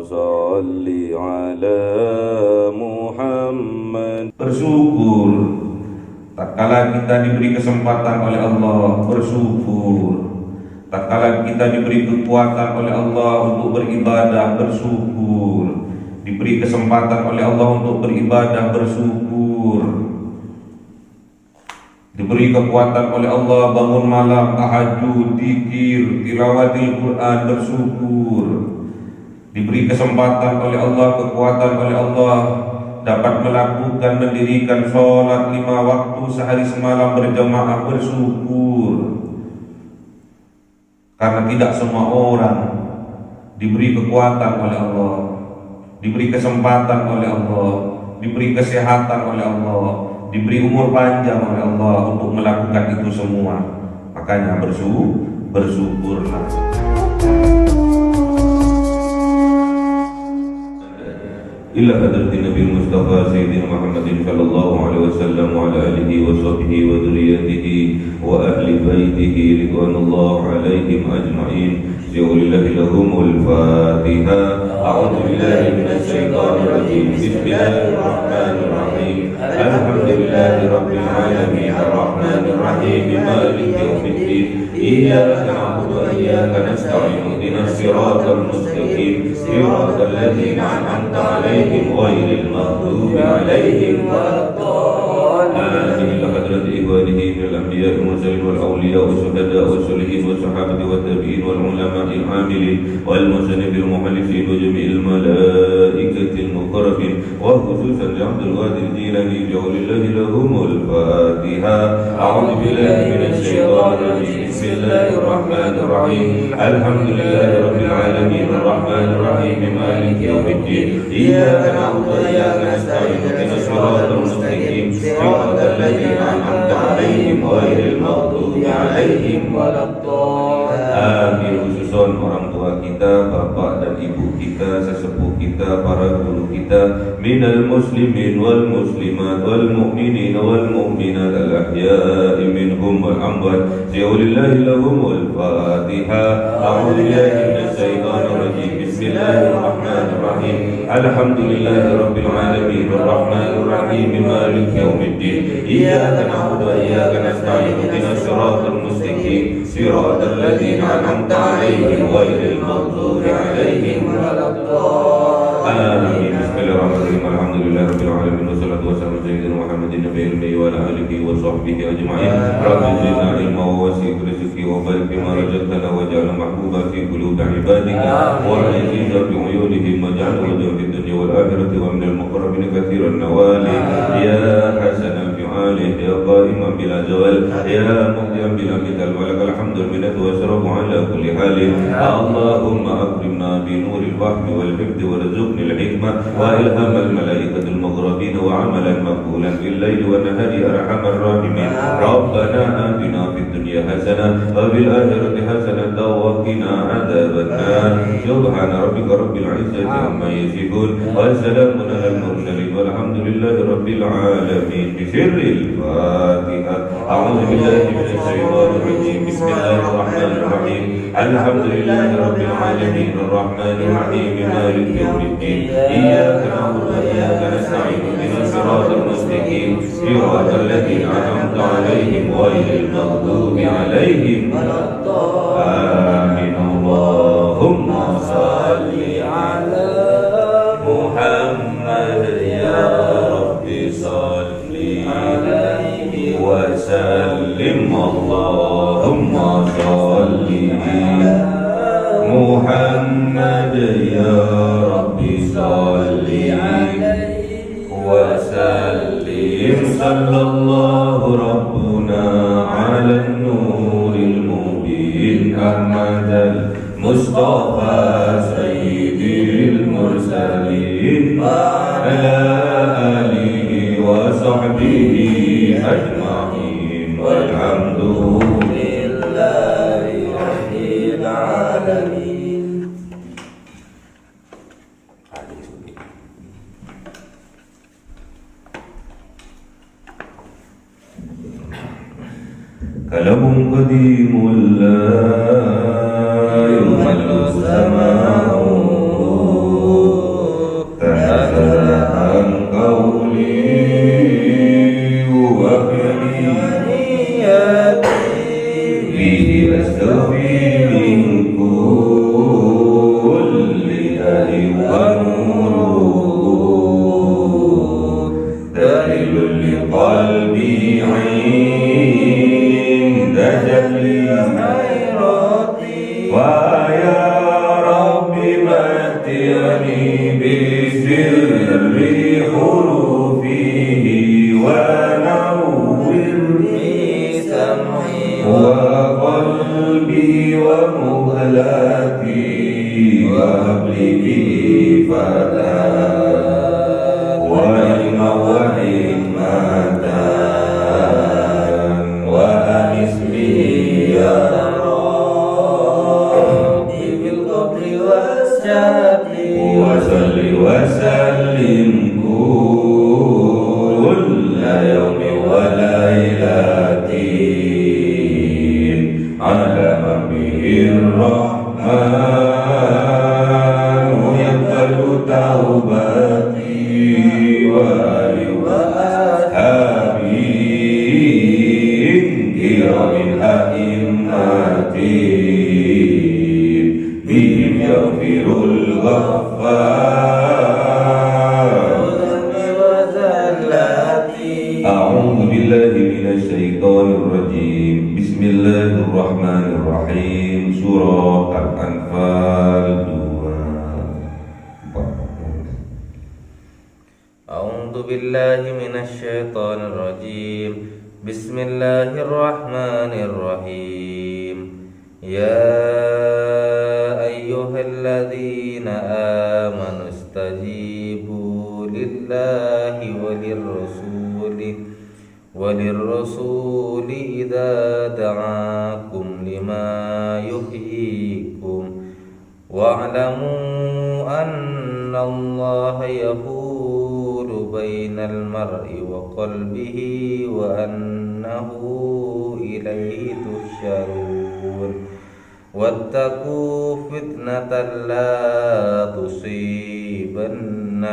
صل على محمد. Bersyukur tatkala kita diberi kesempatan oleh Allah, bersyukur tatkala kita diberi kekuatan oleh Allah untuk beribadah, bersyukur diberi kesempatan oleh Allah untuk beribadah, bersyukur diberi kekuatan oleh Allah bangun malam, tahajud, zikir, tilawatil Quran, bersyukur diberi kesempatan oleh Allah, kekuatan oleh Allah dapat melakukan, mendirikan sholat 5 waktu sehari semalam berjamaah, bersyukur karena tidak semua orang diberi kekuatan oleh Allah, diberi kesempatan oleh Allah, diberi kesehatan oleh Allah, diberi umur panjang oleh Allah untuk melakukan itu semua. Makanya bersyukurlah. Ila hadratin Nabi Mustafa Sayyidina Muhammadin sallallahu alaihi wasallam wa ala alihi wa sahbihi wa dhurriyyatihi wa ahli baitihi ridwanullah alaihim ajma'in. Lillahi lahumul Fatiha. A'udzu billahi minasy syaithanir rajim. Bismillahirrahmanirrahim. Alhamdulillahi rabbil alamin arrahmanir rahim maliki yaumiddin. Iyyaka na'budu wa iyyaka nasta'in. Ihdinas siratal mustaqim. Siratal ladzina an'amta 'alaihim ghairil maghdubi 'alaihim waladdallin. Hadrat ikhwanihi minal anbiya'i wal mursalin wal awliya'i was syuhada'i was sholihin was sahabati wat tabi'in wal ulama'il 'amilin wal musannifil muhallifin wa jami'il malaikatil muqarrabin wa khususan li Abdul Qadir Jilani ja'alillahi lahumul Fatiha. A'udzu billahi minasy syaithanir rajim. Bismillahirrahmanirrahim. Alhamdulillahi rabbil alamin arrahmanir rahim maliki yaumiddin. Iyyaka na'budu wa iyyaka nasta'in. Ihdinas siratal mustaqim. Siratal ladzina an'amta 'alaihim ghairil maghdubi 'alaihim waladdallin. Amin. Khususon orang tua kita, bapak dan ibu kita, sesepuh kita, para guru kita, minal muslimin wal muslimat wal mu'minin wal mu'minat al ahya'i minhum wal amwat. Lillahi lahumul Fatiha. A'udzu billahi minasy syaithanir rajim. Bismillahirrahmanirrahim. Alhamdulillahi rabbil alamin arrahmanir rahim maliki yaumiddin. Iyyaka na'budu wa iyyaka nasta'in. Ihdinas siratal mustaqim. Siratal ladzina an'amta 'alaihim ghairil maghdubi 'alaihim waladdallin. Amin. Bismillahirrahmanirrahim. Alhamdulillahi rabbil alamin wassalatu wassalamu ala sayyidina Muhammadin nabiyil ummi wa ala alihi wa sahbihi ajma'in. Rabbi zidna ilma wa wasi' rizqi wa barik bima razaqtana wa ja'alna mahbuba fi qulubi ibadika wa aziza bi uyunihim wa ja'alna wajha fid dunya wal akhirati wa minal muqarrabin katsiran nawali. Ya hasanan fi alih ya qa'iman bila zawal ya muhdiyan bila mithal wa lakal hamdu minatu wa syarafu ala kulli halin. Allahumma akrimna bi nuril wahyi wal hifdzi warzuqni al hikmah wa ilhamal malaikatil muqarrabin wa amalan maqbulan bil laili wan nahari arhamar rahimin. Rabbana atina fid dunya hasanah wa bil akhirati hasanah wa qina adzaban nar. Subhana rabbika rabbil izzati amma yasifun wa salamun alal mursalin walhamdulillahi rabbil alamin. Bisirril Fatiha. A'udzu billahi minasy syaithanir rajim. Bismillahirrahmanirrahim. Alhamdulillahi rabbil alamin arrahmanir rahim maliki yaumiddin. Iyyaka na'budu wa iyyaka nasta'in. Ihdinas siratal mustaqim. Siratal ladzina an'amta 'alaihim ghairil maghdubi 'alaihim waladdallin. Amin. Allahumma shalli 'ala Muhammad ya Rabbi shalli 'alaihi wa sallim. Allahumma shalli 'ala Muhammad ya Rabbi shalli 'alaihi wa sallim. Sallallahu rabbuna 'alan nuril mubin Ahmadal Mustafa sayyidil mursalin wa ala alihi wa sahbihi ajma'in walhamdulillahi rabbil alamin. Kalamun qadimun la yuhallu sama'u ونور دليل لقلبي عند جلي حيرتي ويا ربي متعني بسر حروفه ونور سمعي وقلبي ومهلتي وهب لي فتاة وعلما وحكمة وأنس بي يا ربي بالقبر والشهد وصل وسلم كل يوم وليلة على من به الرحمن يقبل توبتي وآله وأصحابه كرام أئمتي بهم يغفر الغفار أعوذ بالله من الشيطان الرجيم بسم الله الرحمن الرحيم Surah Al-Anfal 2. أعوذ بالله من الشيطان الرجيم بسم الله الرحمن الرحيم يا أيها الذين آمنوا استجيبوا لله وللرسول إذا دعاكم لما يحييكم واعلموا أن الله يحول بين المرء وقلبه وأنه إليه تحشرون واتقوا فتنة لا تصيبن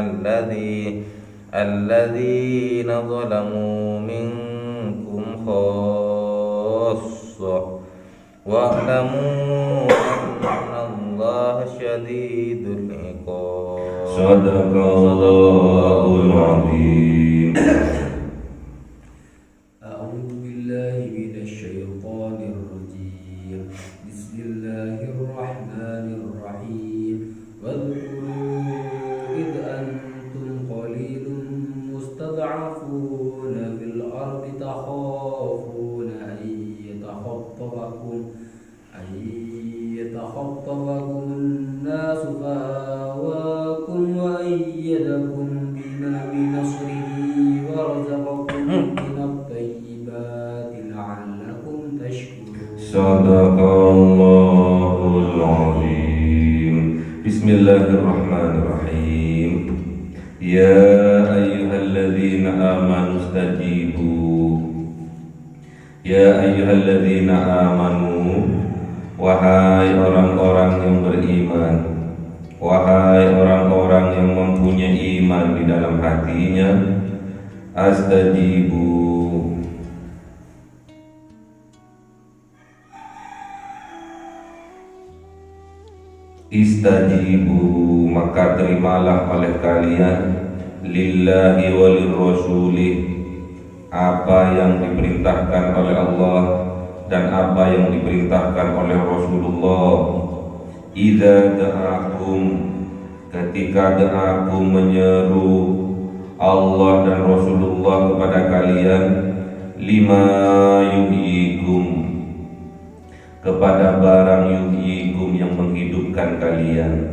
الذين ظلموا منكم خاصة واعلموا أن الله شديد العقاب. صدق الله العظيم. أعوذ بالله من الشيطان الرجيم بسم الله الرحمن الرحيم واذكروا إذ أنتم قليل مستضعفون في الأرض تخافون أن يتخطفكم الناس فآواكم وأيدكم بنصره ورزقكم من الطيبات لعلكم تشكرون. صدق الله العظيم. بسم الله الرحمن الرحيم. يا أيها الذين آمنوا استجيبوا. Ya ayyuhalladzina amanu, wahai orang-orang yang beriman, wahai orang-orang yang mempunyai iman di dalam hatinya, astajibu, istajibu, maka terimalah oleh kalian lillahi walirrasuli, apa yang diperintahkan oleh Allah dan apa yang diperintahkan oleh Rasulullah. Idza da'akum, ketika da'akum menyeru Allah dan Rasulullah kepada kalian, lima yuhyikum, kepada barang yuhyikum yang menghidupkan kalian.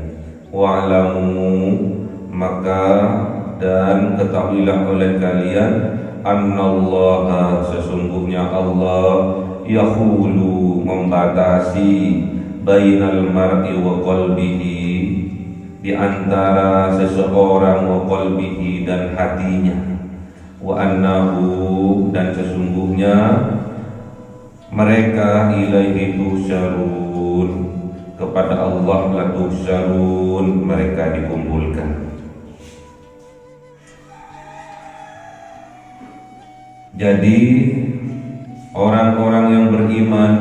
Wa'lamu, maka dan ketahuilah oleh kalian, annallaha, sesungguhnya Allah, yahulu, membatasi, bainal mar'i wa qalbihi, di antara seseorang wa qalbihi, dan hatinya, wa annahu, dan sesungguhnya mereka ilaihi tuhsyarun, kepada Allah la tuhsyarun, mereka dikumpulkan. Jadi orang-orang yang beriman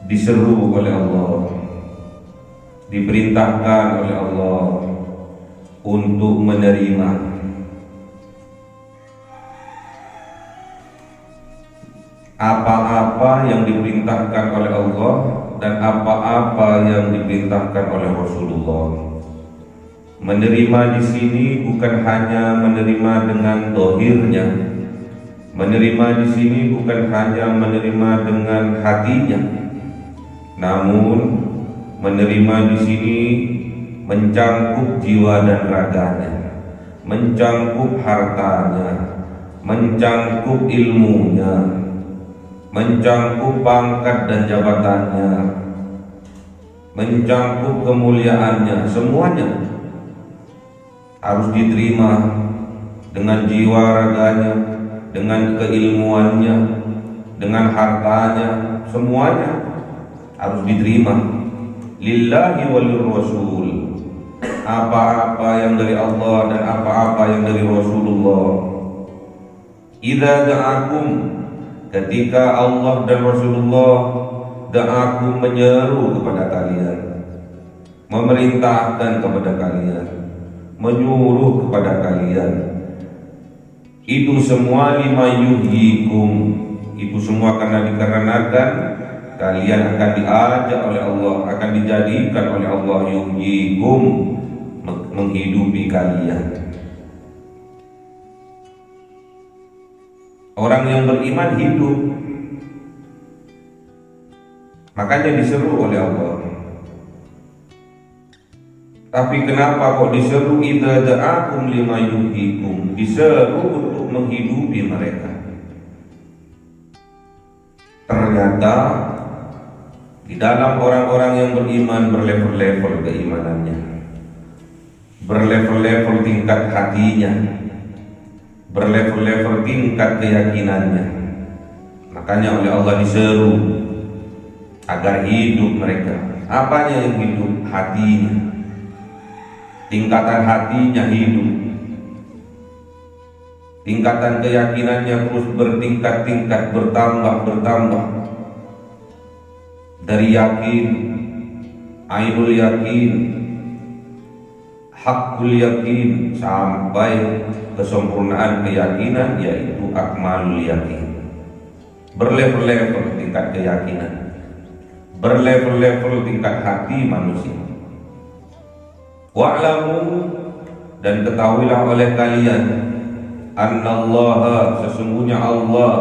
diseru oleh Allah, diperintahkan oleh Allah untuk menerima apa-apa yang diperintahkan oleh Allah dan apa-apa yang diperintahkan oleh Rasulullah. Menerima di sini bukan hanya menerima dengan dohirnya, menerima di sini bukan hanya menerima dengan hatinya, namun menerima di sini mencangkup jiwa dan raganya, mencangkup hartanya, mencangkup ilmunya, mencangkup pangkat dan jabatannya, mencangkup kemuliaannya, semuanya harus diterima dengan jiwa raganya, dengan keilmuannya, dengan hartanya, semuanya harus diterima. Lillahi walir rasul, apa-apa yang dari Allah dan apa-apa yang dari Rasulullah. Idza da'akum, ketika Allah dan Rasulullah da'akum menyeru kepada kalian, memerintahkan kepada kalian, menyuruh kepada kalian, itu semua lima yuhyikum, itu semua karena dikarenakan kalian akan diajak oleh Allah, akan dijadikan oleh Allah yuhyikum, menghidupi kalian. Orang yang beriman hidup, makanya diseru oleh Allah. Tapi kenapa kok diseru idza da'akum lima yuhyikum? Diseru untuk menghidupi mereka. Ternyata di dalam orang-orang yang beriman berlevel-level keimanannya, berlevel-level tingkat hatinya, berlevel-level tingkat keyakinannya. Makanya oleh Allah diseru agar hidup mereka. Apanya yang hidup? Hatinya. Tingkatan hatinya hidup, tingkatan keyakinannya terus bertingkat-tingkat, bertambah. Dari yakin, ainul yakin, hakul yakin, sampai kesempurnaan keyakinan, yaitu akmalul yakin. Berlevel-level tingkat keyakinan, berlevel-level tingkat hati manusia. Wa'lamu, dan ketahuilah oleh kalian, annallaha, sesungguhnya Allah,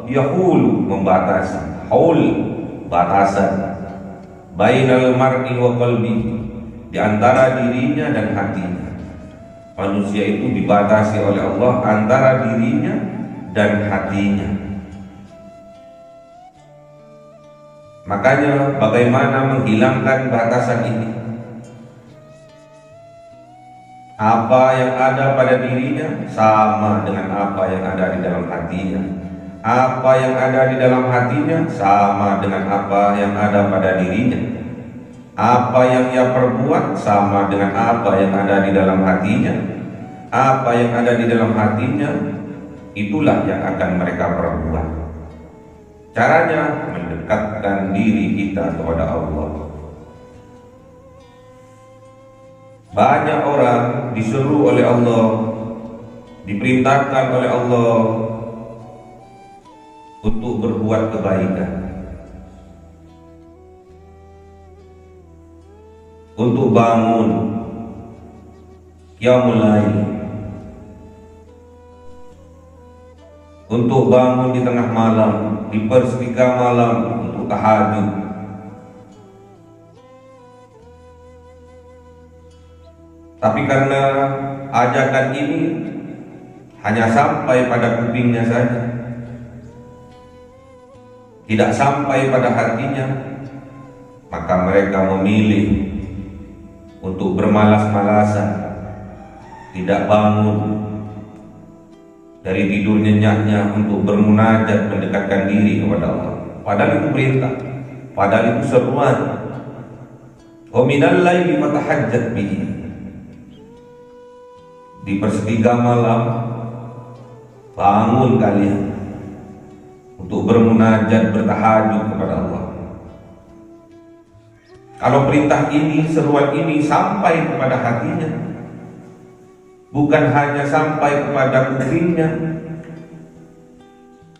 yahulu, membatasi, haul, batasan, bainal mar'i wa qalbihi, di antara dirinya dan hatinya. Manusia itu dibatasi oleh Allah antara dirinya dan hatinya. Makanya bagaimana menghilangkan batasan ini? Apa yang ada pada dirinya sama dengan apa yang ada di dalam hatinya. Apa yang ada di dalam hatinya sama dengan apa yang ada pada dirinya. Apa yang ia perbuat sama dengan apa yang ada di dalam hatinya. Apa yang ada di dalam hatinya, itulah yang akan mereka perbuat. Caranya mendekatkan diri kita kepada Allah. Banyak orang disuruh oleh Allah, diperintahkan oleh Allah untuk berbuat kebaikan, untuk bangun qiyamul lail, untuk bangun di tengah malam, di sepertiga malam, untuk tahajud. Tapi karena ajakan ini hanya sampai pada kupingnya saja, tidak sampai pada hatinya, maka mereka memilih untuk bermalas-malasan, tidak bangun dari tidur nyenyaknya untuk bermunajat, mendekatkan diri kepada Allah. Padahal itu perintah, padahal itu seruan. Wa minal laili fatahajjat bihi, di sepertiga malam bangun kalian untuk bermunajat, bertahajud kepada Allah. Kalau perintah ini, seruan ini sampai kepada hatinya, bukan hanya sampai kepada kupingnya,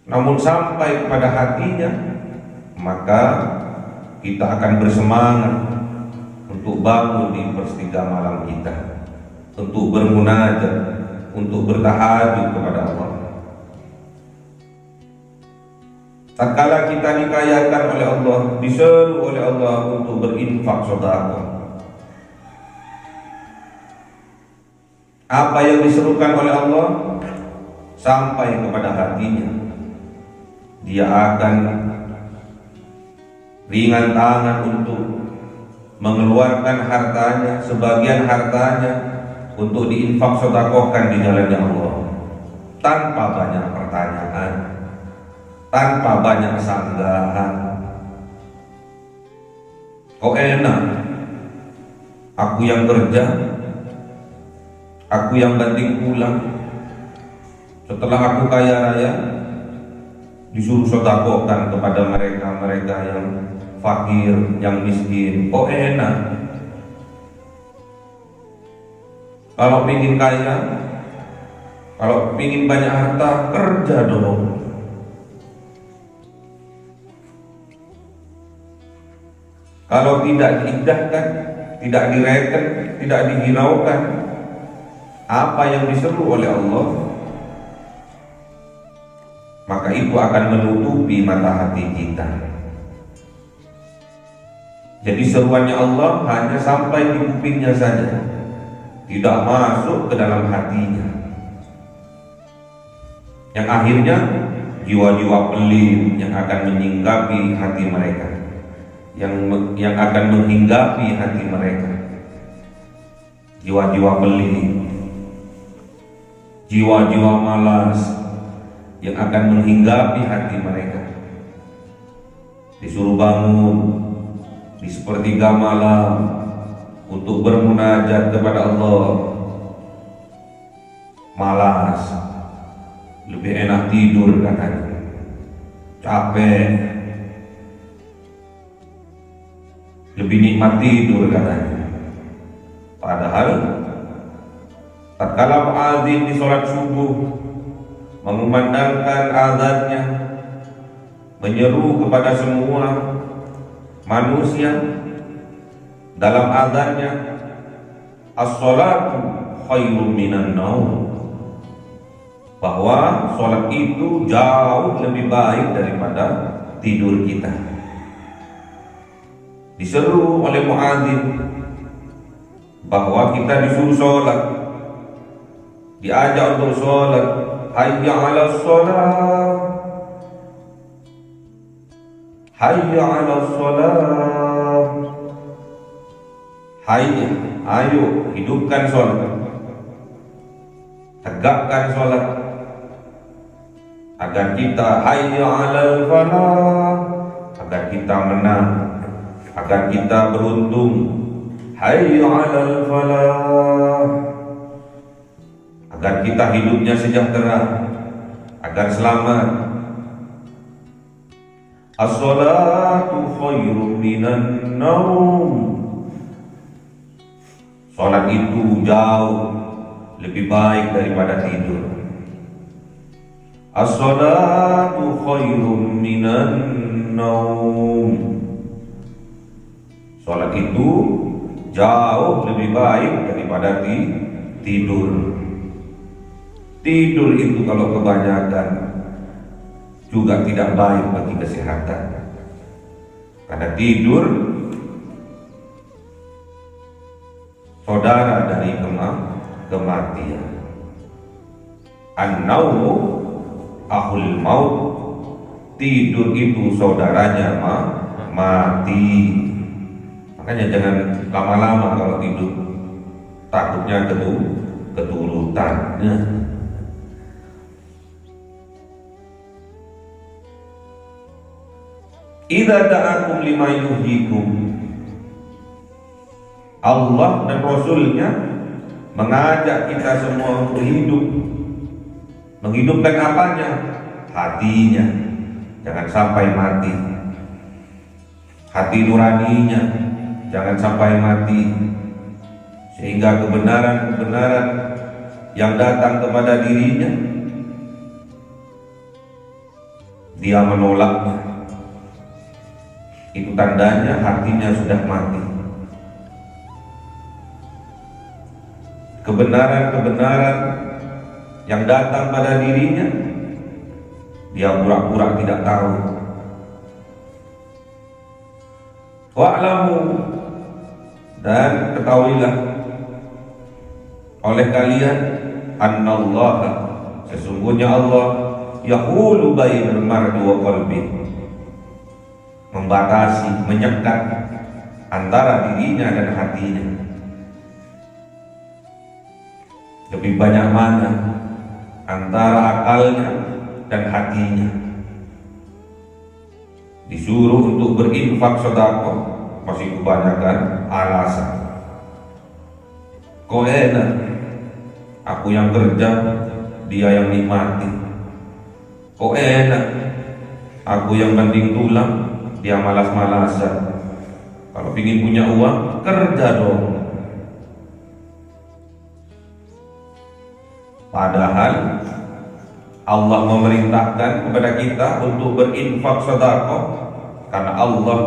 namun sampai kepada hatinya, maka kita akan bersemangat untuk bangun di sepertiga malam kita, untuk bermunajat, untuk bertahajud kepada Allah. Tatkala kita dikayakan oleh Allah, diseru oleh Allah untuk berinfak sedekah, apa yang diserukan oleh Allah sampai kepada hatinya, dia akan ringan tangan untuk mengeluarkan hartanya, sebagian hartanya untuk diinfak sedekahkan di jalannya Allah, tanpa banyak pertanyaan, tanpa banyak sanggahan. Kok enak, aku yang kerja, aku yang banting pulang, setelah aku kaya raya disuruh sedekahkan kepada mereka yang fakir, yang miskin. Kok enak. Kalau ingin kaya, kalau ingin banyak harta, kerja dong. Kalau tidak diindahkan, tidak direken, tidak dihiraukan apa yang diseru oleh Allah, maka itu akan menutupi mata hati kita. Jadi seruannya Allah hanya sampai di kupingnya saja, tidak masuk ke dalam hatinya, yang akhirnya jiwa-jiwa pelit yang akan menyinggapi hati mereka, yang akan menghinggapi hati mereka. Jiwa-jiwa pelit, jiwa-jiwa malas yang akan menghinggapi hati mereka. Disuruh bangun di sepertiga malam untuk bermunajat kepada Allah, malas, lebih enak tidur katanya, capek, lebih nikmat tidur katanya. Padahal tatkala muadzin di sholat subuh mengumandangkan azannya, menyeru kepada semua manusia dalam azannya, as-sholatu khairum minan naum, bahwa sholat itu jauh lebih baik daripada tidur kita. Diseru oleh muadzin bahwa kita disuruh sholat, diajak untuk sholat. Hayya 'alas sholat, hayya 'alas sholat, hayya, ayo hidupkan sholat, tegakkan sholat, agar kita hayya 'alal falah, agar kita menang, agar kita beruntung. Hayya 'alal falah, agar kita hidupnya sejahtera, agar selamat. As-sholatu khairum minan naum, sholat itu jauh lebih baik daripada tidur. As-sholatu khairum minan naum, sholat itu jauh lebih baik daripada tidur. Tidur itu kalau kebanyakan juga tidak baik bagi kesehatan, karena tidur saudara dari kematian. An-naumu ahul maut, tidur itu saudaranya mati. Makanya jangan lama-lama kalau tidur, takutnya keturutan. Idza da'akum lima yuhyikum, Allah dan Rasulnya mengajak kita semua untuk hidup. Menghidupkan apanya? Hatinya, jangan sampai mati. Hati nuraninya jangan sampai mati, sehingga kebenaran-kebenaran yang datang kepada dirinya, dia menolaknya. Itu tandanya hatinya sudah mati. Kebenaran-kebenaran yang datang pada dirinya, dia pura-pura tidak tahu. Wa'lamu, dan ketahuilah oleh kalian, annallaha, sesungguhnya Allah, yahulu bainal mar'i wa qalbi, membatasi, menyekat antara dirinya dan hatinya. Lebih banyak mana antara akalnya dan hatinya. Disuruh untuk berinfak sedekah, masih kebanyakan alasan. Kok enak, aku yang kerja, dia yang nikmati. Kok enak, aku yang banting tulang, dia malas-malasan. Kalau ingin punya uang, kerja dong. Padahal Allah memerintahkan kepada kita untuk berinfak sedekah, karena Allah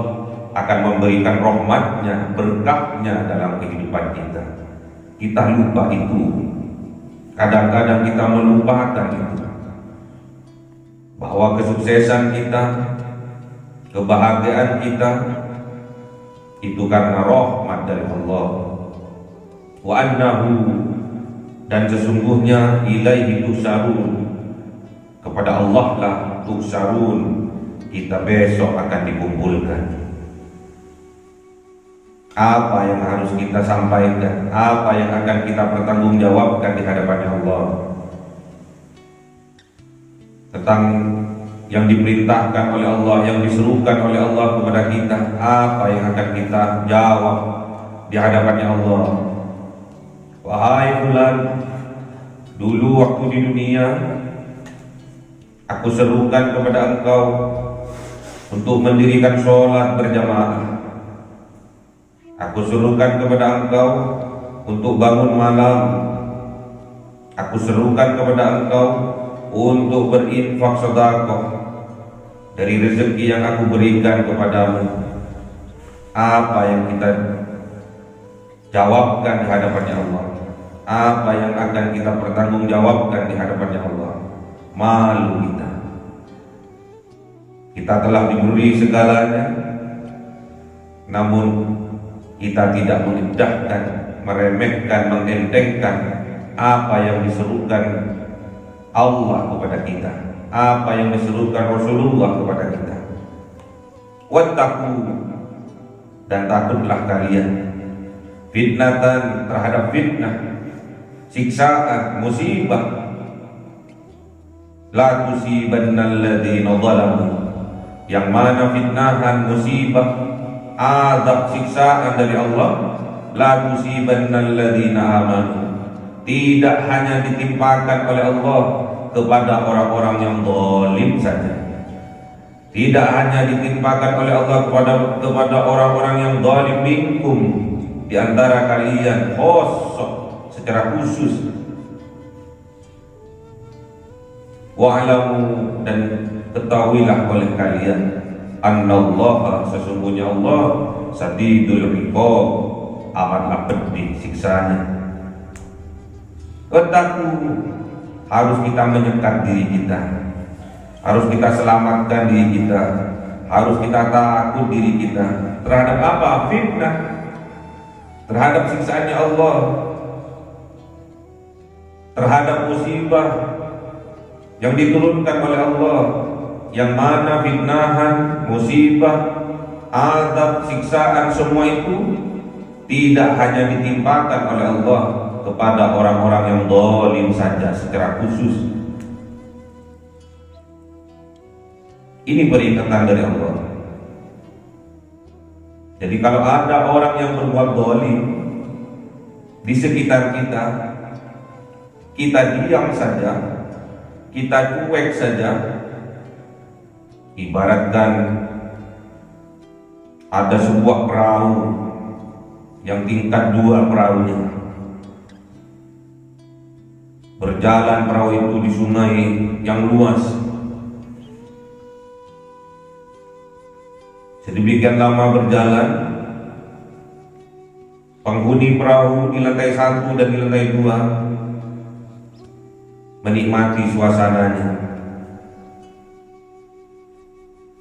akan memberikan rahmatnya, berkahnya dalam kehidupan kita. Kita lupa itu. Kadang-kadang kita melupakan itu, bahwa kesuksesan kita, kebahagiaan kita itu karena rahmat dari Allah. Wa annahu, dan sesungguhnya ilaihi tusarun, kepada Allah lah tusarun, kita besok akan dikumpulkan. Apa yang harus kita sampaikan, apa yang akan kita pertanggungjawabkan di hadapan Allah tentang yang diperintahkan oleh Allah, yang diserukan oleh Allah kepada kita, apa yang akan kita jawab di hadapannya Allah. Wahai fulan, dulu waktu di dunia aku serukan kepada engkau untuk mendirikan sholat berjamaah. Aku serukan kepada engkau untuk bangun malam. Aku serukan kepada engkau untuk berinfak sedekah dari rezeki yang aku berikan kepadamu. Apa yang kita jawabkan di hadapannya Allah? Apa yang akan kita pertanggungjawabkan di hadapannya Allah? Malu kita. Kita telah diberi segalanya, namun kita tidak mengindahkan, meremehkan, mengentengkan apa yang diserukan Allah kepada kita, apa yang diserukan Rasulullah kepada kita. Wattaqu, dan takutlah kalian, fitnatan, terhadap fitnah, siksaan, musibah, la tusibannal ladzina zalamu, yang mana fitnahan, musibah, azab, siksaan dari Allah, la tusibannal ladzina amanu, tidak hanya ditimpakan oleh Allah kepada orang-orang yang zalim saja, tidak hanya ditimpakan oleh Allah kepada orang-orang yang zalim minkum, di antara kalian, khusus, secara khusus. Wa'lamu, dan ketahuilah oleh kalian, annallaha, sesungguhnya Allah, sadidul iqab, amatlah pedih siksanya. Ketaku, harus kita menyekat diri kita, harus kita selamatkan diri kita, harus kita takut diri kita terhadap apa? Fitnah, terhadap siksaannya Allah, terhadap musibah yang diturunkan oleh Allah, yang mana fitnahan, musibah, azab, siksaan, semua itu tidak hanya ditimpakan oleh Allah kepada orang-orang yang zalim saja secara khusus. Ini peringatan dari Allah. Jadi kalau ada orang yang berbuat zalim di sekitar kita, kita diam saja, kita cuek saja, ibaratkan ada sebuah perahu yang tingkat 2 perahunya. Berjalan perahu itu di sungai yang luas. Sedemikian lama berjalan, penghuni perahu di lantai 1 dan di lantai 2 menikmati suasananya.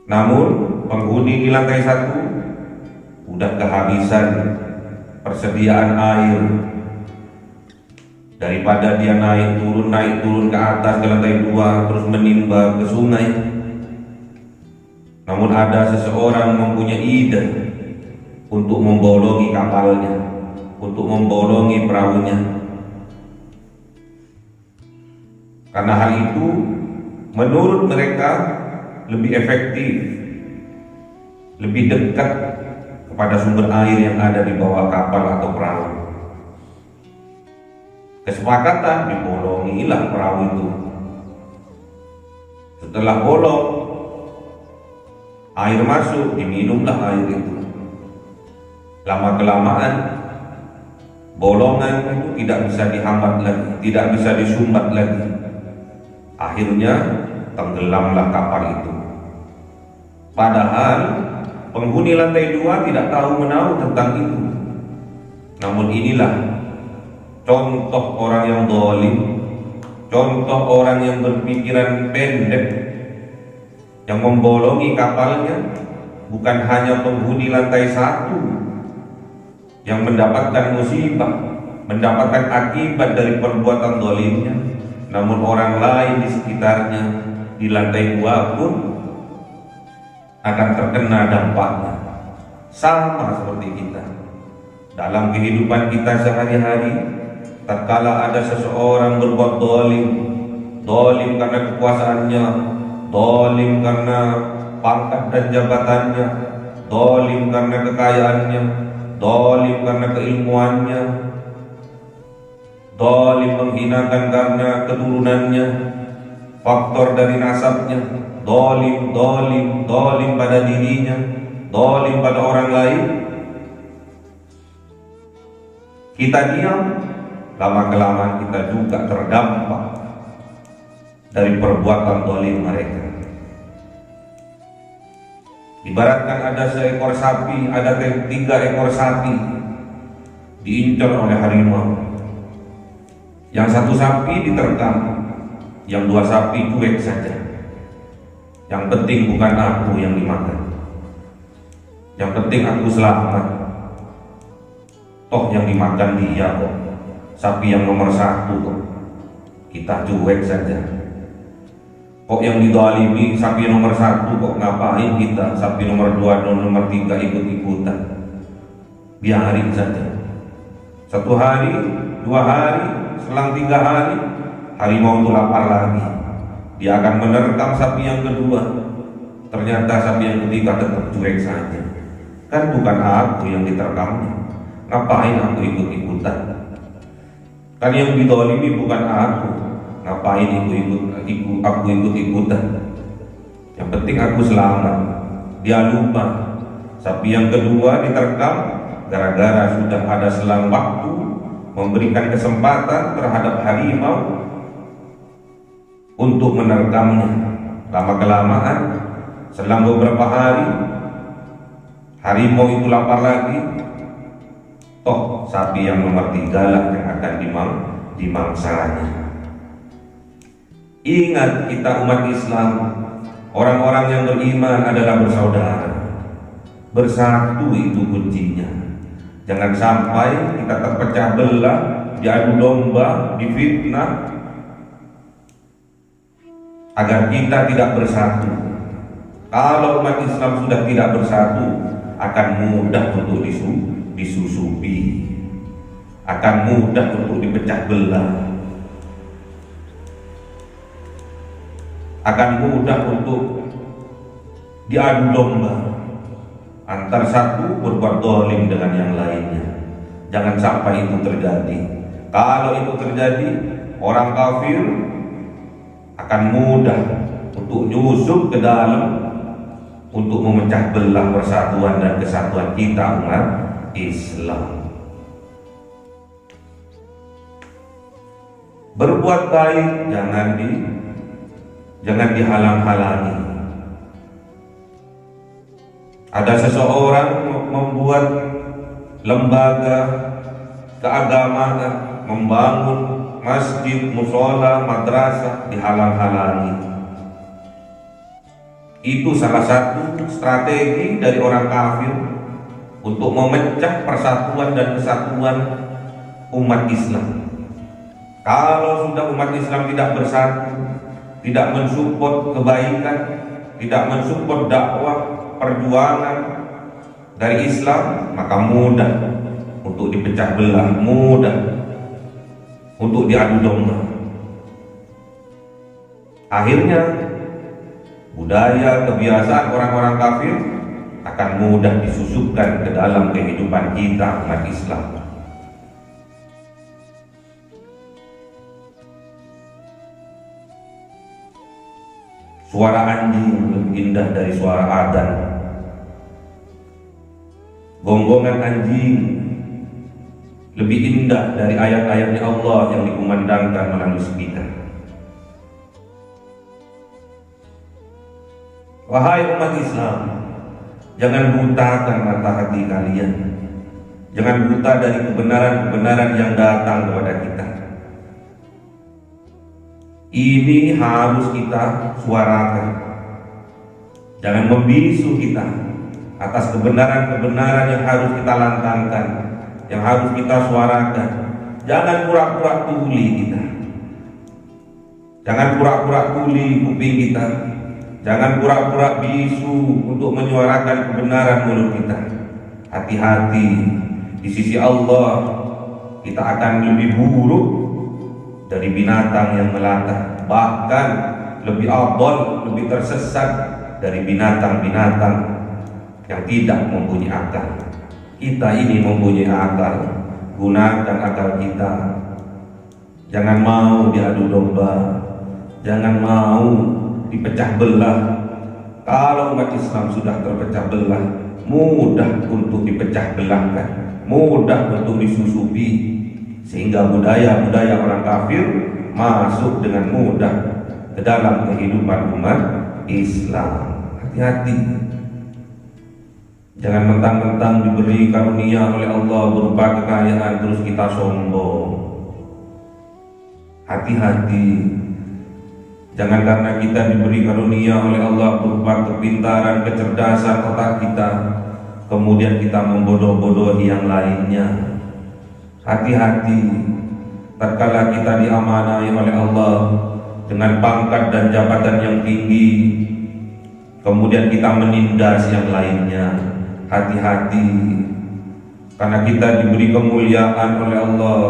Namun penghuni di lantai 1 udah kehabisan persediaan air. Daripada dia naik turun ke atas ke lantai 2 terus menimba ke sungai. Namun ada seseorang mempunyai ide untuk membolongi kapalnya, untuk membolongi perahunya. Karena hal itu menurut mereka lebih efektif, lebih dekat kepada sumber air yang ada di bawah kapal atau perahu. Kesepakatan dibolongilah perahu itu. Setelah bolong, air masuk, diminumlah air itu. Lama-kelamaan bolongan itu tidak bisa dihambat lagi, tidak bisa disumbat lagi. Akhirnya tenggelamlah kapal itu. Padahal penghuni lantai 2 tidak tahu menahu tentang itu. Namun inilah contoh orang yang zalim, contoh orang yang berpikiran pendek, yang membolongi kapalnya. Bukan hanya penghuni lantai 1 yang mendapatkan musibah, mendapatkan akibat dari perbuatan zalimnya, namun orang lain di sekitarnya di lantai 2 pun akan terkena dampaknya. Sama seperti kita dalam kehidupan kita sehari-hari. Tatkala ada seseorang berbuat zalim karena kekuasaannya, zalim karena pangkat dan jabatannya, zalim karena kekayaannya, zalim karena keilmuannya, zalim menghinakan karena keturunannya, faktor dari nasabnya, zalim pada dirinya, zalim pada orang lain. Kita diam, lama-kelamaan kita juga terdampak dari perbuatan zalim mereka. Ibaratkan ada seekor sapi, ada 3 ekor sapi diincar oleh harimau. Yang satu sapi diterkam, yang 2 sapi cuek saja. Yang penting bukan aku yang dimakan, yang penting aku selamat. Toh yang dimakan dia kok, sapi yang nomor 1 kok, kita cuek saja. Kok yang dizalimi sapi nomor 1 kok, ngapain kita sapi nomor 2 dan nomor 3 ikut-ikutan? Biarin saja. 1 hari, 2 hari, selang 3 hari, harimau itu lapar lagi. Dia akan menerkam sapi yang kedua. Ternyata sapi yang ketiga tetap cuek saja. Kan bukan aku yang diterkamnya, ngapain aku ikut-ikutan? Kan yang dizalimi bukan aku, ngapain aku ikut-ikutan? Yang penting aku selamat. Dia lupa sapi yang kedua diterkam gara-gara sudah ada selang waktu memberikan kesempatan terhadap harimau untuk menerkamnya. Lama-kelamaan, selang beberapa hari, harimau itu lapar lagi. Toh sapi yang nomor 3 lah yang akan dimangsanya. Ingat, kita umat Islam, orang-orang yang beriman adalah bersaudara. Bersatu itu kuncinya. Jangan sampai kita terpecah belah, diadu domba, difitnah, agar kita tidak bersatu. Kalau umat Islam sudah tidak bersatu, akan mudah untuk disusupi, akan mudah untuk dipecah belah, akan mudah untuk diadu domba antar satu berbuat zalim dengan yang lainnya. Jangan sampai itu terjadi. Kalau itu terjadi, orang kafir akan mudah untuk nyusup ke dalam untuk memecah belah persatuan dan kesatuan kita umat Islam. Berbuat baik jangan dihalang-halangi. Ada seseorang membuat lembaga keagamaan, membangun masjid, musola, madrasah, dihalang-halangi. Itu salah satu strategi dari orang kafir untuk memecah persatuan dan kesatuan umat Islam. Kalau sudah umat Islam tidak bersatu, tidak mensupport kebaikan, tidak mensupport dakwah, perjuangan dari Islam, maka mudah untuk dipecah belah, mudah untuk diadu domba. Akhirnya budaya, kebiasaan orang-orang kafir akan mudah disusupkan ke dalam kehidupan kita umat Islam. Suara anjing lebih indah dari suara adzan. Gonggongan anjing lebih indah dari ayat-ayatnya Allah yang dikumandangkan melalui speaker. Wahai umat Islam, jangan butakan mata hati kalian. Jangan buta dari kebenaran-kebenaran yang datang kepada kita. Ini harus kita suarakan. Jangan membisu kita atas kebenaran-kebenaran yang harus kita lantangkan, yang harus kita suarakan. Jangan pura-pura tuli kita. Jangan pura-pura tuli kuping kita. Jangan pura-pura bisu untuk menyuarakan kebenaran mulut kita. Hati-hati, di sisi Allah kita akan lebih buruk dari binatang yang melata, bahkan lebih abal, lebih tersesat dari binatang-binatang yang tidak mempunyai akal. Kita ini mempunyai akal, gunakan akal kita. Jangan mau diadu domba, jangan mau dipecah belah. Kalau umat Islam sudah terpecah belah, mudah untuk dipecah belahkan, mudah untuk disusupi, sehingga budaya-budaya orang kafir masuk dengan mudah ke dalam kehidupan umat Islam. Hati-hati, jangan mentang-mentang diberi karunia oleh Allah berupa kekayaan terus kita sombong. Hati-hati, jangan karena kita diberi karunia oleh Allah berupa kepintaran, kecerdasan otak kita, kemudian kita membodoh-bodohi yang lainnya. Hati-hati, tatkala kita diamanai oleh Allah dengan pangkat dan jabatan yang tinggi, kemudian kita menindas yang lainnya. Hati-hati, karena kita diberi kemuliaan oleh Allah,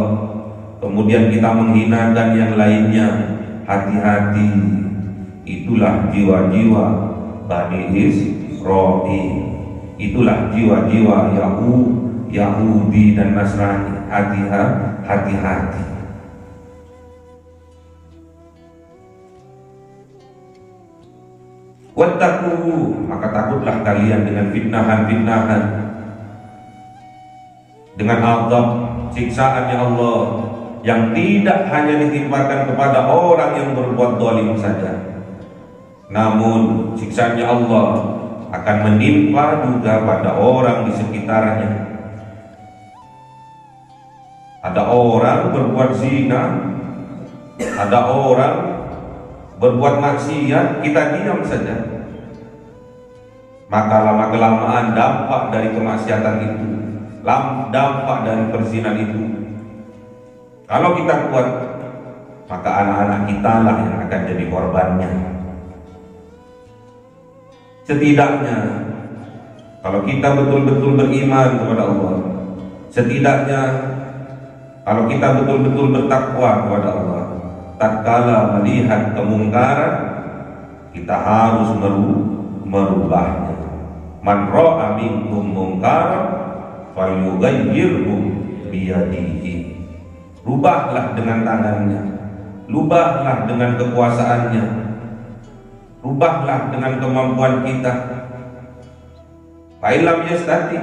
kemudian kita menghinakan yang lainnya. Hati-hati, itulah jiwa-jiwa Bani Israil, itulah jiwa-jiwa Yahudi dan Nasrani. Hati-hati. Wattaqu, maka takutlah kalian dengan fitnahan-fitnahan, dengan azab siksaannya Allah yang tidak hanya ditimpakan kepada orang yang berbuat zalim saja, namun siksaannya Allah akan menimpa juga pada orang di sekitarnya. Ada orang berbuat zina, ada orang berbuat maksiat, kita diam saja, maka lama-kelamaan dampak dari kemaksiatan itu, dampak dari perzinahan itu, kalau kita kuat, maka anak-anak kita lah yang akan jadi korbannya. Setidaknya kalau kita betul-betul beriman kepada Allah, setidaknya kalau kita betul-betul bertakwa kepada Allah, tatkala melihat kemungkaran, kita harus merubahnya. Man ra'a minkum mungkaran falyughayyirhu biyadihi. Rubahlah dengan tangannya, rubahlah dengan kekuasaannya, rubahlah dengan kemampuan kita. Fa illam yastati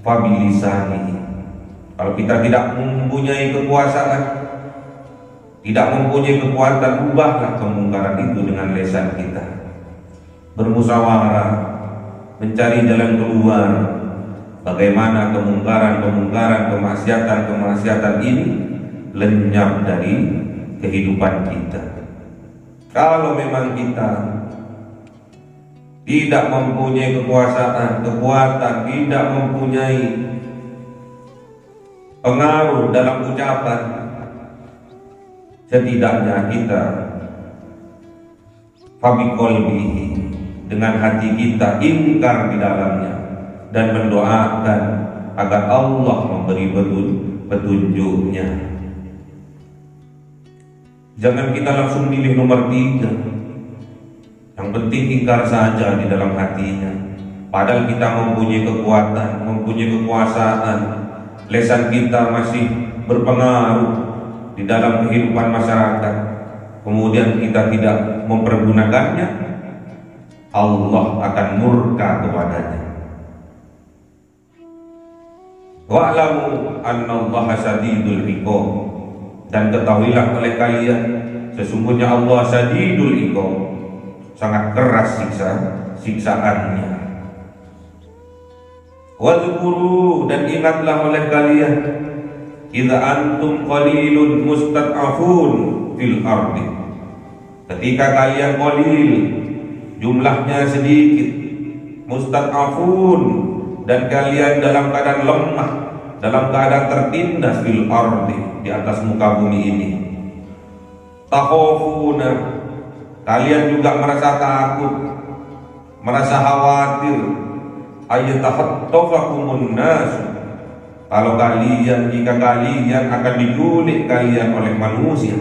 fa bilisanihi. Kalau kita tidak mempunyai kekuasaan, tidak mempunyai kekuatan, ubahlah kemungkaran itu dengan lisan kita. Bermusyawarah, mencari jalan keluar. Bagaimana kemungkaran, kemaksiatan ini lenyap dari kehidupan kita. Kalau memang kita tidak mempunyai kekuatan, tidak mempunyai pengaruh dalam ucapan, setidaknya kita fabiqolbihi, dengan hati kita ingkar di dalamnya dan mendoakan agar Allah memberi petunjuknya. Jangan kita langsung pilih nomor 3. Yang penting ingkar saja di dalam hatinya. Padahal kita mempunyai kekuatan, mempunyai kekuasaan, lisan kita masih berpengaruh di dalam kehidupan masyarakat, kemudian kita tidak mempergunakannya, Allah akan murka kepadanya. Wa'lamu annallaha syadidul iqab, dan ketahuilah oleh kalian sesungguhnya Allah syadidul iqab, sangat keras siksaannya. Wadhkuru, dan ingatlah oleh kalian, idza antum qalilun mustad'afun fil ardi, ketika kalian qalil, jumlahnya sedikit, mustad'afun, dan kalian dalam keadaan lemah, dalam keadaan tertindas fil ardi, di atas muka bumi ini. Takhafuna, kalian juga merasa takut, merasa khawatir, ayatakhaffakumun nas, kalau jika kalian akan diculik kalian oleh manusia.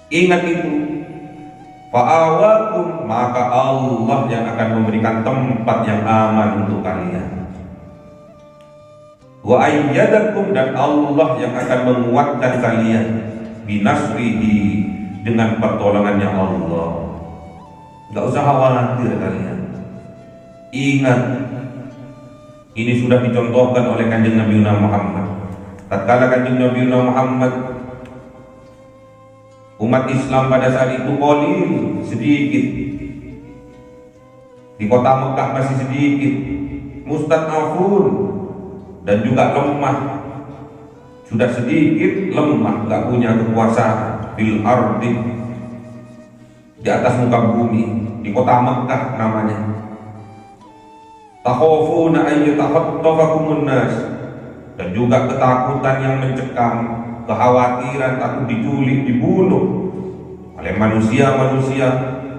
Ingat itu. Fa'awakum, maka Allah yang akan memberikan tempat yang aman untuk kalian. Wa ayyadakum, dan Allah yang akan menguatkan kalian binasrihi, dengan pertolongannya Allah. Gak usah khawatir kalian. Ingat, ini sudah dicontohkan oleh Kanjeng Nabi Muhammad. Tatkala Kanjeng Nabi Muhammad, umat Islam pada saat itu qalil, sedikit. Di kota Mekah masih sedikit, mustad'afun, dan juga lemah. Sudah sedikit, lemah, gak punya kekuasaan fil ardi, di atas muka bumi, di kota Mekah namanya. Takhafuna ayyatakhaffakumun nas, dan juga ketakutan yang mencekam, kekhawatiran takut diculik, dibunuh oleh manusia,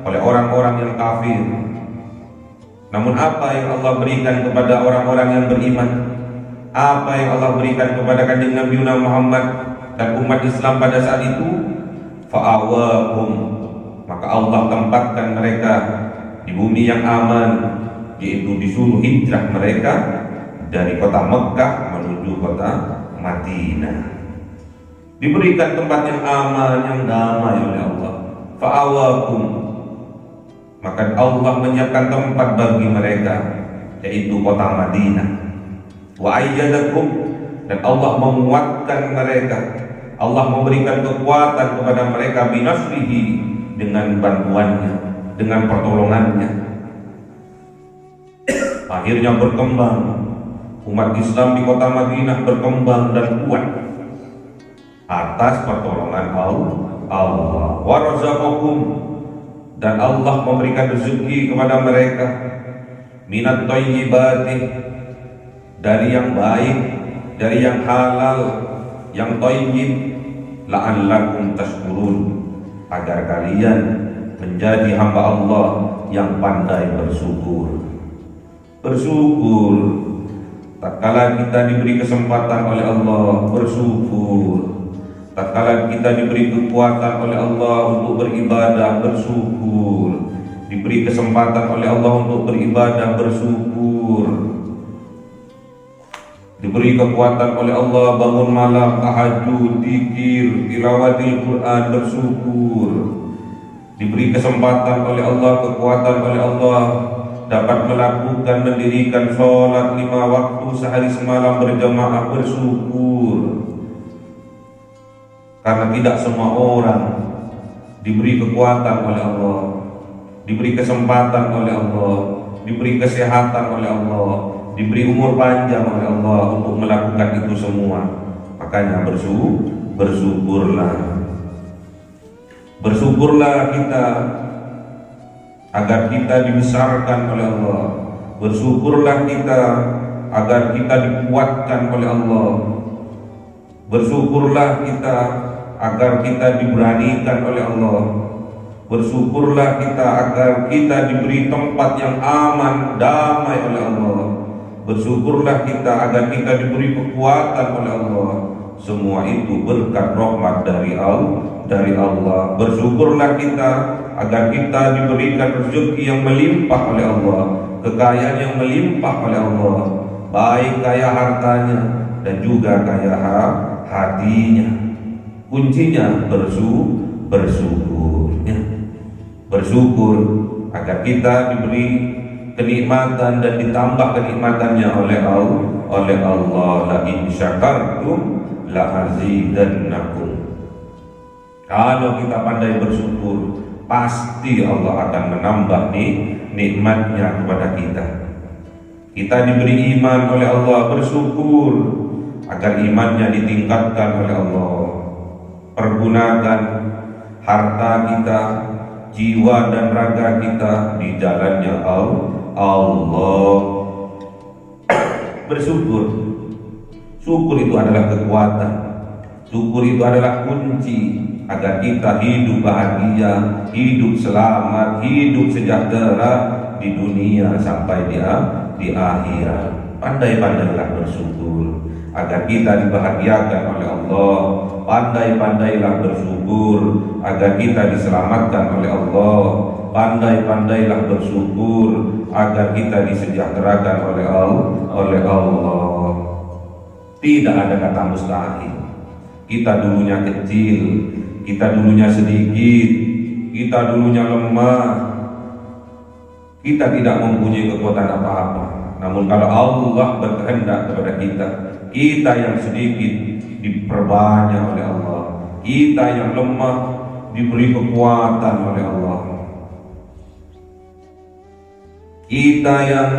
oleh orang-orang yang kafir. Namun apa yang Allah berikan kepada orang-orang yang beriman? Apa yang Allah berikan kepada Kanjeng Nabi Muhammad dan umat Islam pada saat itu? Fa'awahum, maka Allah tempatkan mereka di bumi yang aman, yaitu disuruh hijrah mereka dari kota Mekah menuju kota Madinah. Diberikan tempat yang aman, yang damai oleh Allah. Fa'awakum, maka Allah menyiapkan tempat bagi mereka, yaitu kota Madinah. Wa ayyadakum, dan Allah menguatkan mereka, Allah memberikan kekuatan kepada mereka binasrihi, dengan bantuannya, dengan pertolongannya. Akhirnya berkembang, umat Islam di kota Madinah berkembang dan kuat atas pertolongan Allah. Wa razaqakum, dan Allah memberikan rezeki kepada mereka minat thayyibati, dari yang baik, dari yang halal, yang thayyib, la'allakum tashkurun, agar kalian menjadi hamba Allah yang pandai bersyukur. Bersyukur tatkala kita diberi kesempatan oleh Allah, bersyukur tatkala kita diberi kekuatan oleh Allah untuk beribadah, bersyukur, diberi kesempatan oleh Allah untuk beribadah, bersyukur, diberi kekuatan oleh Allah bangun malam, tahajud, zikir, tilawatil Quran, bersyukur, diberi kesempatan oleh Allah, kekuatan oleh Allah dapat melakukan, mendirikan sholat 5 waktu sehari semalam berjamaah, bersyukur. Karena tidak semua orang diberi kekuatan oleh Allah, diberi kesempatan oleh Allah, diberi kesehatan oleh Allah, diberi umur panjang oleh Allah untuk melakukan itu semua. Makanya bersyukurlah. Bersyukurlah kita agar kita dibesarkan oleh Allah. Bersyukurlah kita agar kita dikuatkan oleh Allah. Bersyukurlah kita agar kita diberanikan oleh Allah. Bersyukurlah kita agar kita diberi tempat yang aman, damai oleh Allah. Bersyukurlah kita agar kita diberi kekuatan oleh Allah. Semua itu berkat rahmat dari Allah. Bersyukurlah kita agar kita diberikan rezeki yang melimpah oleh Allah, kekayaan yang melimpah oleh Allah, baik kaya hartanya dan juga kaya hatinya. Kuncinya bersyukur, ya. Bersyukur agar kita diberi kenikmatan dan ditambah kenikmatannya oleh Allah. La in syakartum la azidannakum. Kalau kita pandai bersyukur, pasti Allah akan menambah nikmatnya kepada kita. Kita diberi iman oleh Allah, bersyukur agar imannya ditingkatkan oleh Allah. Pergunakan harta kita, jiwa dan raga kita di jalannya Allah. Bersyukur. Syukur itu adalah kekuatan. Syukur itu adalah kunci agar kita hidup bahagia, hidup selamat, hidup sejahtera di dunia sampai di akhirat. Pandai-pandailah bersyukur agar kita dibahagiakan oleh Allah. Pandai-pandailah bersyukur agar kita diselamatkan oleh Allah. Pandai-pandailah bersyukur agar kita disejahterakan oleh Allah. Tidak ada kata mustahil. Kita dulunya kecil, kita dulunya sedikit, kita dulunya lemah, kita tidak mempunyai kekuatan apa-apa. Namun kalau Allah berkehendak kepada kita, kita yang sedikit diperbanyak oleh Allah, kita yang lemah diberi kekuatan oleh Allah, kita yang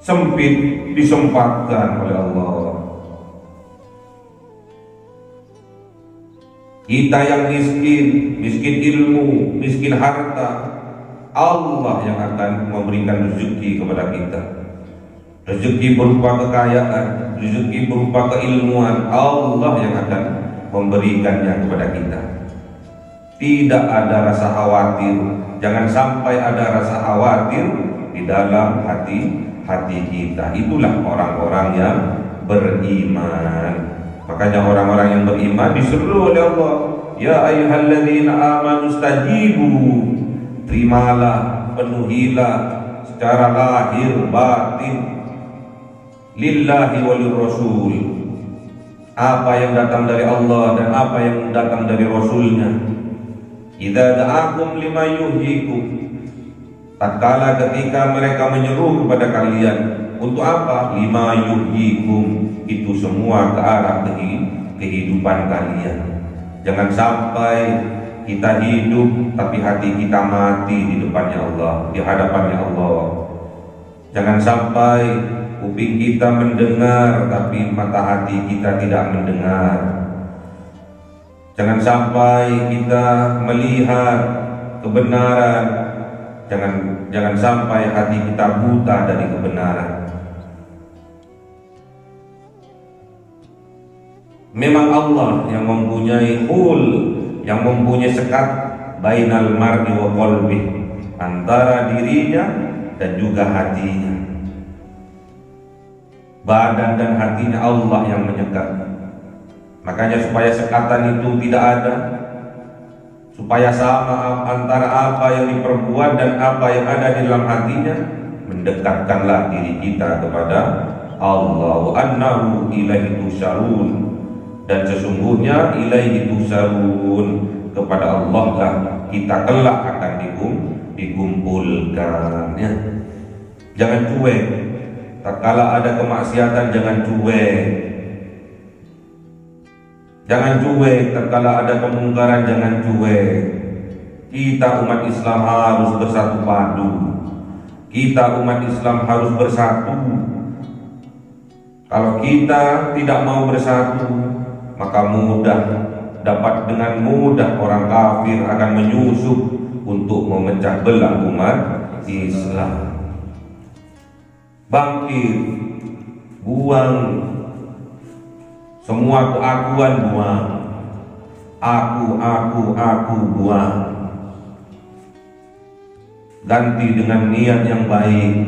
sempit disempatkan oleh Allah, kita yang miskin ilmu, miskin harta, Allah yang akan memberikan rezeki kepada kita. Rezeki berupa kekayaan, rezeki berupa keilmuan, Allah yang akan memberikannya kepada kita. Tidak ada rasa khawatir. Jangan sampai ada rasa khawatir di dalam hati kita. Itulah orang-orang yang beriman. Makanya orang-orang yang beriman disuruh oleh Allah, ya ayyuhalladzina amanu stajibu. Terimalah, penuhilah secara lahir batin lillahi walil rasul, apa yang datang dari Allah dan apa yang datang dari Rasulnya. Idza da'akum lima yuhyikum, tatkala ketika mereka menyeru kepada kalian untuk apa? Lima yuhyikum, itu semua ke arah kehidupan kalian. Jangan sampai kita hidup tapi hati kita mati di depannya Allah, di hadapannya Allah. Jangan sampai kuping kita mendengar tapi mata hati kita tidak mendengar. Jangan sampai kita melihat kebenaran, jangan sampai hati kita buta dari kebenaran. Memang Allah yang mempunyai yang mempunyai sekat bainal mar'i wa qalbi, antara dirinya dan juga hatinya. Badan dan hatinya Allah yang menyekat. Makanya supaya sekatan itu tidak ada, supaya sama antara apa yang diperbuat dan apa yang ada di dalam hatinya, mendekatkanlah diri kita kepada Allah. Wa annahu ilaihi tusharun, dan sesungguhnya ilaihi tusharun, kepada Allah lah kita kelak akan dikumpulkan, ya. Jangan cuek. Tatkala ada kemaksiatan jangan cuek. Jangan cuek tatkala ada kemungkaran, jangan cuek. Kita umat Islam harus bersatu padu. Kita umat Islam harus bersatu. Kalau kita tidak mau bersatu, maka dapat dengan mudah orang kafir akan menyusup untuk memecah belah umat Islam. Bangkit, buang semua keakuan, buang aku buang. Ganti dengan niat yang baik.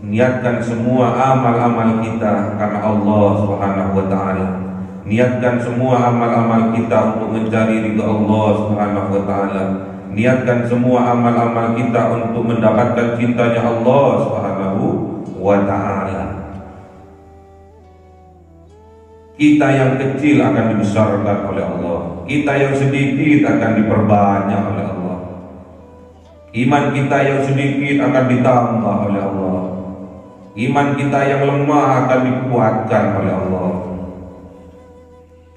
Niatkan semua amal-amal kita karena Allah Subhanahu wa taala. Niatkan semua amal-amal kita untuk mencari ridha Allah Subhanahu wa taala. Niatkan semua amal-amal kita untuk mendapatkan cintanya Allah Subhanahu wa taala. Kita yang kecil akan dibesarkan oleh Allah. Kita yang sedikit akan diperbanyak oleh Allah. Iman kita yang sedikit akan ditambah oleh Allah. Iman kita yang lemah akan dikuatkan oleh Allah.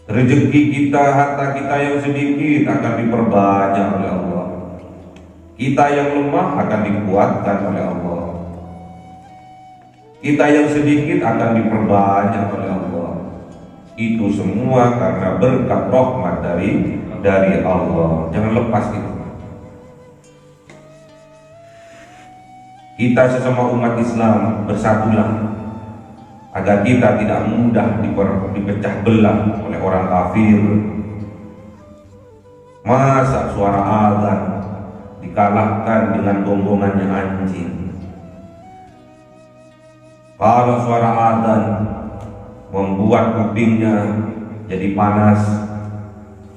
Rezeki kita, harta kita yang sedikit akan diperbanyak oleh Allah. Kita yang lemah akan dikuatkan oleh Allah. Kita yang sedikit akan diperbanyak oleh Allah. Itu semua karena berkat rahmat dari Allah. Jangan lepas itu. Kita sesama umat Islam bersatulah agar kita tidak mudah dipecah belah oleh orang kafir. Masa suara azan dikalahkan dengan gonggongannya anjing? Kalau suara azan membuat kupingnya jadi panas,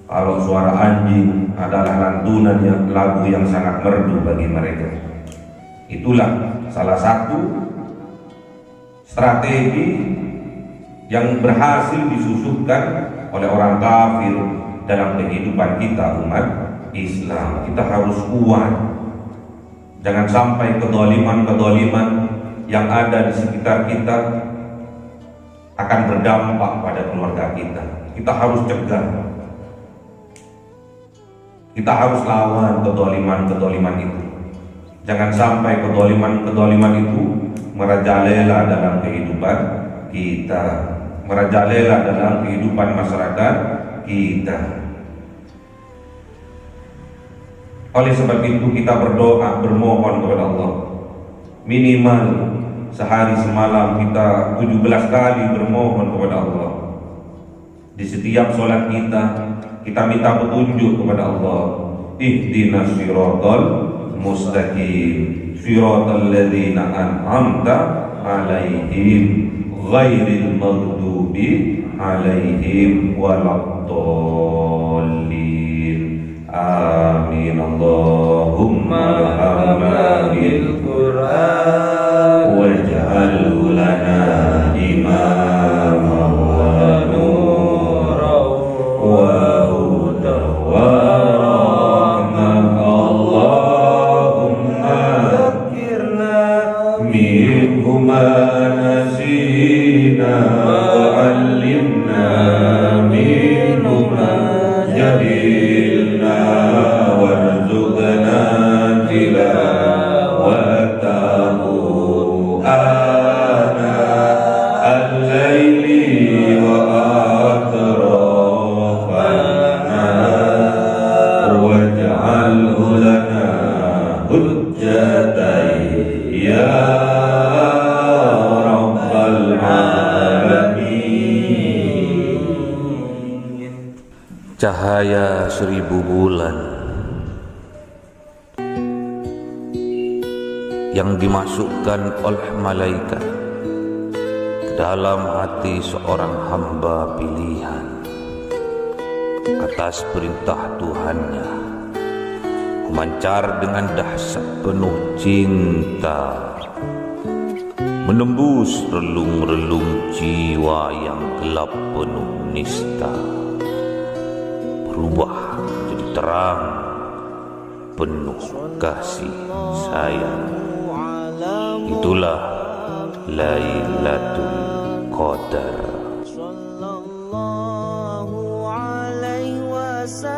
kalau suara anjing adalah lantunan lagu yang sangat merdu bagi mereka. Itulah salah satu strategi yang berhasil disusupkan oleh orang kafir dalam kehidupan kita umat Islam. Kita harus kuat. Jangan sampai kedoliman-kedoliman yang ada di sekitar kita akan berdampak pada keluarga kita. Kita harus cegah. Kita harus lawan kedoliman-kedoliman itu. Jangan sampai kedoliman-kedoliman itu merajalela dalam kehidupan kita, merajalela dalam kehidupan masyarakat kita. Oleh sebab itu kita berdoa, bermohon kepada Allah. Minimal sehari semalam kita 17 kali bermohon kepada Allah. Di setiap sholat kita minta petunjuk kepada Allah. Ihdinas siratal mustaqim, siratal ladzina an'amta alaihim ghairil maghdubi alaihim waladdallin. Amin. Allahumma arhamna bil Qur'an waj'alhu lana imaman wa nuran wa hudan wa rahmah. Allahumma dzakirna minhu ma nasina wa 'allimna minhu ma jahilna warzuqna tilawatahu ana al-laili wa atrafana waj'alhu lana hujjatan ya rabbal alamin. Cahaya 1000 bulan yang dimasukkan oleh malaikat ke dalam hati seorang hamba pilihan atas perintah Tuhannya, memancar dengan dahsyat penuh cinta, menembus relung-relung jiwa yang gelap penuh nista, berubah menjadi terang penuh kasih sayang. Itulah Lailatul Qadar. rasa